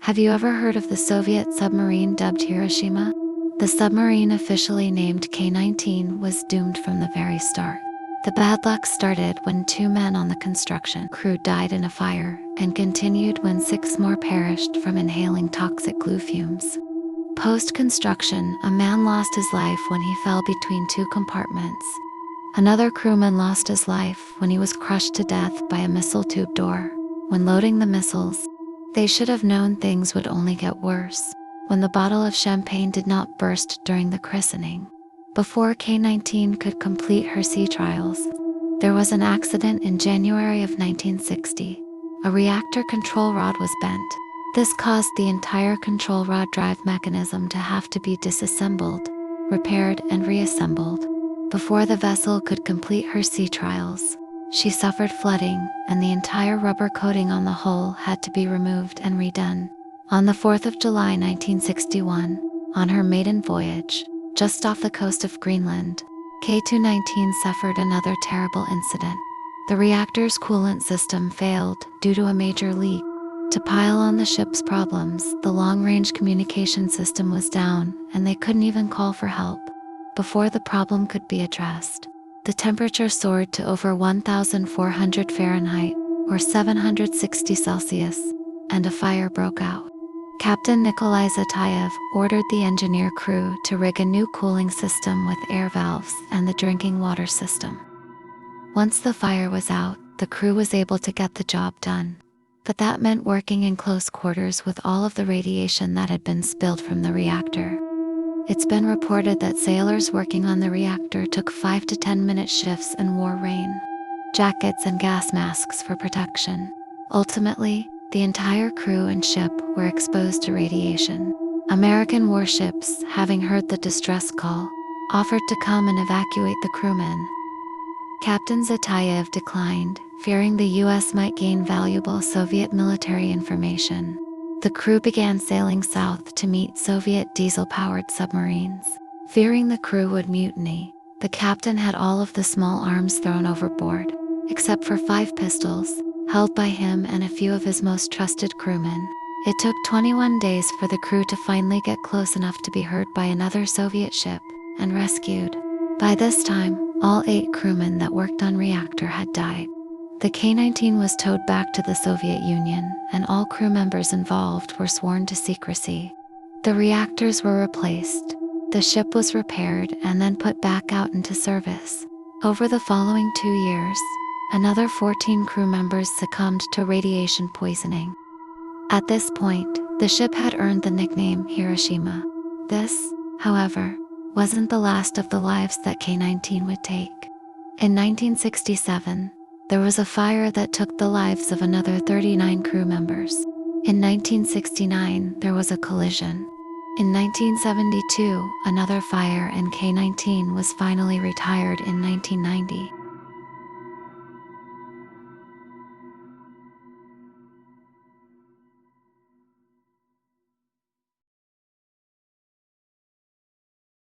Have you ever heard of the Soviet submarine dubbed Hiroshima? The submarine, officially named K-19, was doomed from the very start. The bad luck started when 2 men on the construction crew died in a fire, and continued when 6 more perished from inhaling toxic glue fumes. Post-construction, a man lost his life when he fell between 2 compartments. Another crewman lost his life when he was crushed to death by a missile tube door. When loading the missiles, they should have known things would only get worse when the bottle of champagne did not burst during the christening. Before K-19 could complete her sea trials, there was an accident in January of 1960. A reactor control rod was bent. This caused the entire control rod drive mechanism to have to be disassembled, repaired, and reassembled. Before the vessel could complete her sea trials, she suffered flooding, and the entire rubber coating on the hull had to be removed and redone. On the 4th of July 1961, on her maiden voyage, just off the coast of Greenland, K-19 suffered another terrible incident. The reactor's coolant system failed due to a major leak. To pile on the ship's problems, the long-range communication system was down, and they couldn't even call for help. Before the problem could be addressed, the temperature soared to over 1,400 Fahrenheit, or 760 Celsius, and a fire broke out. Captain Nikolai Zatayev ordered the engineer crew to rig a new cooling system with air valves and the drinking water system. Once the fire was out, the crew was able to get the job done. But that meant working in close quarters with all of the radiation that had been spilled from the reactor. It's been reported that sailors working on the reactor took 5 to 10-minute shifts and wore rain jackets and gas masks for protection. Ultimately, the entire crew and ship were exposed to radiation. American warships, having heard the distress call, offered to come and evacuate the crewmen. Captain Zatayev declined, fearing the U.S. might gain valuable Soviet military information. The crew began sailing south to meet Soviet diesel-powered submarines. Fearing the crew would mutiny, the captain had all of the small arms thrown overboard, except for 5 pistols, held by him and a few of his most trusted crewmen. It took 21 days for the crew to finally get close enough to be heard by another Soviet ship and rescued. By this time, all 8 crewmen that worked on reactor had died. The K-19 was towed back to the Soviet Union, and all crew members involved were sworn to secrecy. The reactors were replaced, the ship was repaired, and then put back out into service. Over the following 2 years, another 14 crew members succumbed to radiation poisoning. At this point, the ship had earned the nickname Hiroshima. This, however, wasn't the last of the lives that K-19 would take. In 1967, there was a fire that took the lives of another 39 crew members. In 1969, there was a collision. In 1972, another fire, and K-19 was finally retired in 1990.